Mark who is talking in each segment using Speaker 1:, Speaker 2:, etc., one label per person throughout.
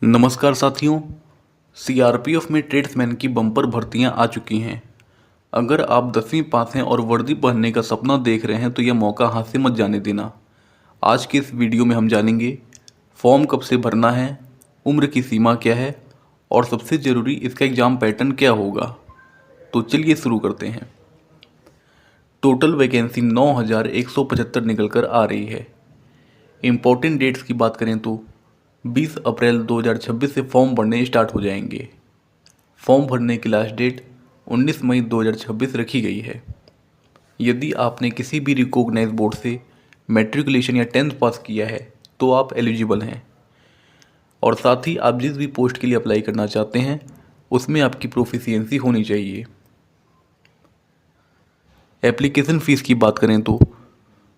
Speaker 1: नमस्कार साथियों। सीआरपीएफ में ट्रेड्समैन की बम्पर भर्तियां आ चुकी हैं। अगर आप 10वीं पास हैं और वर्दी पहनने का सपना देख रहे हैं तो यह मौका हाथ से मत जाने देना। आज के इस वीडियो में हम जानेंगे फॉर्म कब से भरना है, उम्र की सीमा क्या है और सबसे ज़रूरी इसका एग्ज़ाम पैटर्न क्या होगा। तो चलिए शुरू करते हैं। टोटल वैकेंसी 9,175 निकल कर आ रही है। इम्पोर्टेंट डेट्स की बात करें तो 20 अप्रैल 2026 से फॉर्म भरने स्टार्ट हो जाएंगे। फॉर्म भरने की लास्ट डेट 19 मई 2026 रखी गई है। यदि आपने किसी भी रिकॉग्नाइज बोर्ड से मैट्रिकुलेशन या 10th पास किया है तो आप एलिजिबल हैं, और साथ ही आप जिस भी पोस्ट के लिए अप्लाई करना चाहते हैं उसमें आपकी प्रोफिशिएंसी होनी चाहिए। एप्लीकेशन फ़ीस की बात करें तो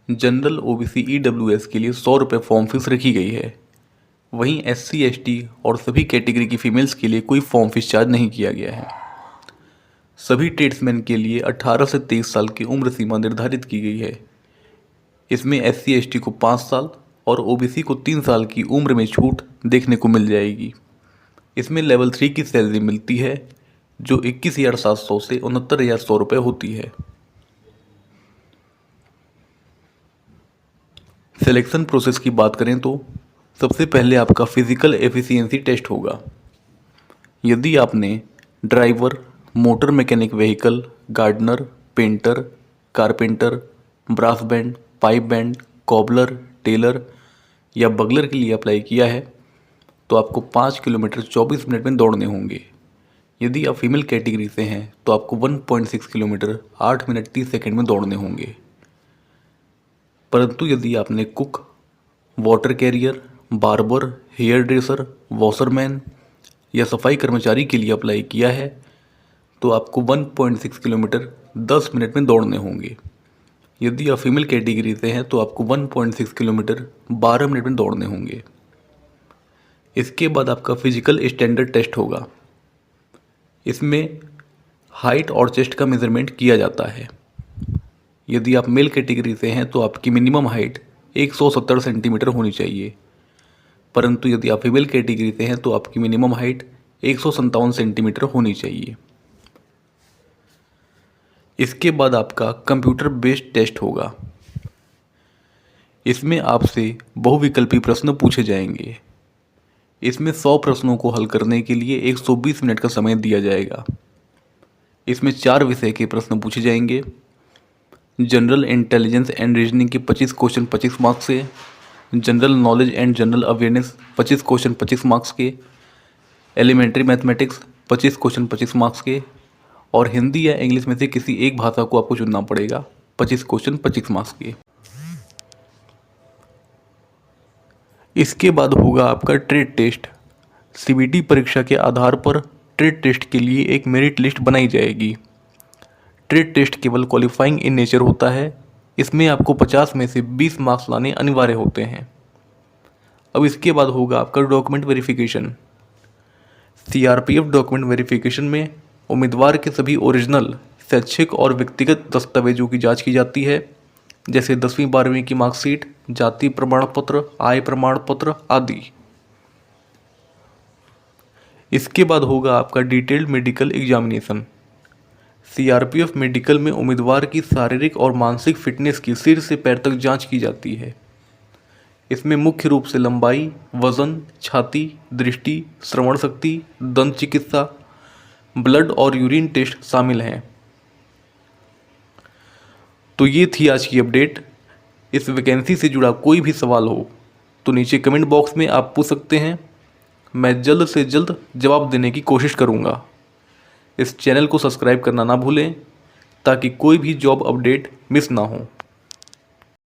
Speaker 1: जनरल ओबीसी ईडब्ल्यूएस के लिए 100 रुपये फॉर्म फीस रखी गई है। वहीं एससी एसटी और सभी कैटेगरी की फीमेल्स के लिए कोई फॉर्म फीस चार्ज नहीं किया गया है। सभी ट्रेड्समैन के लिए 18 से 23 साल की उम्र सीमा निर्धारित की गई है। इसमें एससी एसटी को 5 साल और ओबीसी को 3 साल की उम्र में छूट देखने को मिल जाएगी। इसमें लेवल 3 की सैलरी मिलती है जो 21,700 से 69,100 रुपये होती है। सिलेक्शन प्रोसेस की बात करें तो सबसे पहले आपका फिजिकल एफिशिएंसी टेस्ट होगा। यदि आपने driver, motor mechanic vehicle, gardener, painter, carpenter, brass band, pipe band, cobbler, tailor या बगलर के लिए अप्लाई किया है तो आपको 5 किलोमीटर 24 मिनट में दौड़ने होंगे। यदि आप फीमेल कैटेगरी से हैं तो आपको 1.6 किलोमीटर 8 मिनट 30 सेकंड में दौड़ने होंगे। परंतु यदि आपने cook, water carrier, barber, hair dresser, washerman या सफाई कर्मचारी के लिए अप्लाई किया है तो आपको 1.6 किलोमीटर 10 मिनट में दौड़ने होंगे। यदि आप फीमेल कैटेगरी से हैं तो आपको 1.6 किलोमीटर 12 मिनट में दौड़ने होंगे। इसके बाद आपका फिजिकल स्टैंडर्ड टेस्ट होगा। इसमें हाइट और चेस्ट का मेजरमेंट किया जाता है। यदि आप मेल कैटेगरी से हैं तो आपकी मिनिमम हाइट 170 सेंटीमीटर होनी चाहिए, परंतु यदि आप फीमेल कैटेगरी से हैं तो आपकी मिनिमम हाइट 157 सेंटीमीटर होनी चाहिए। इसके बाद आपका कंप्यूटर बेस्ड टेस्ट होगा। इसमें आपसे बहुविकल्पी प्रश्न पूछे जाएंगे। इसमें 100 प्रश्नों को हल करने के लिए 120 मिनट का समय दिया जाएगा। इसमें 4 विषय के प्रश्न पूछे जाएंगे। जनरल इंटेलिजेंस एंड रीजनिंग के 25 क्वेश्चन 25 मार्क्स से, general knowledge and general awareness 25 question 25 marks के, एलिमेंट्री मैथमेटिक्स 25 क्वेश्चन 25 मार्क्स के, और हिंदी या इंग्लिश में से किसी एक भाषा को आपको चुनना पड़ेगा 25 क्वेश्चन 25 मार्क्स के। इसके बाद होगा आपका ट्रेड टेस्ट। सीबीटी परीक्षा के आधार पर ट्रेड टेस्ट के लिए एक मेरिट लिस्ट बनाई जाएगी। ट्रेड टेस्ट केवल क्वालिफाइंग इन नेचर होता है। इसमें आपको 50 में से 20 मार्क्स लाने अनिवार्य होते हैं। अब इसके बाद होगा आपका document verification. CRPF document verification में उम्मीदवार के सभी ओरिजिनल शैक्षिक और व्यक्तिगत दस्तावेजों की जांच की जाती है, जैसे 10वीं 12वीं की मार्कशीट, जाति प्रमाण पत्र, आय प्रमाण पत्र आदि। इसके बाद होगा आपका detailed medical examination. CRPF medical में उम्मीदवार की शारीरिक और मानसिक फिटनेस की सिर से पैर तक जांच की जाती है। इसमें मुख्य रूप से लंबाई, वजन, छाती, दृष्टि, श्रवण शक्ति, दंत चिकित्सा, ब्लड और यूरिन टेस्ट शामिल हैं। तो ये थी आज की अपडेट। इस वैकेंसी से जुड़ा कोई भी सवाल हो तो नीचे कमेंट बॉक्स में आप पूछ सकते हैं। मैं जल्द से जल्द जवाब देने की कोशिश करूँगा। इस चैनल को सब्सक्राइब करना ना भूलें ताकि कोई भी जॉब अपडेट मिस ना हो।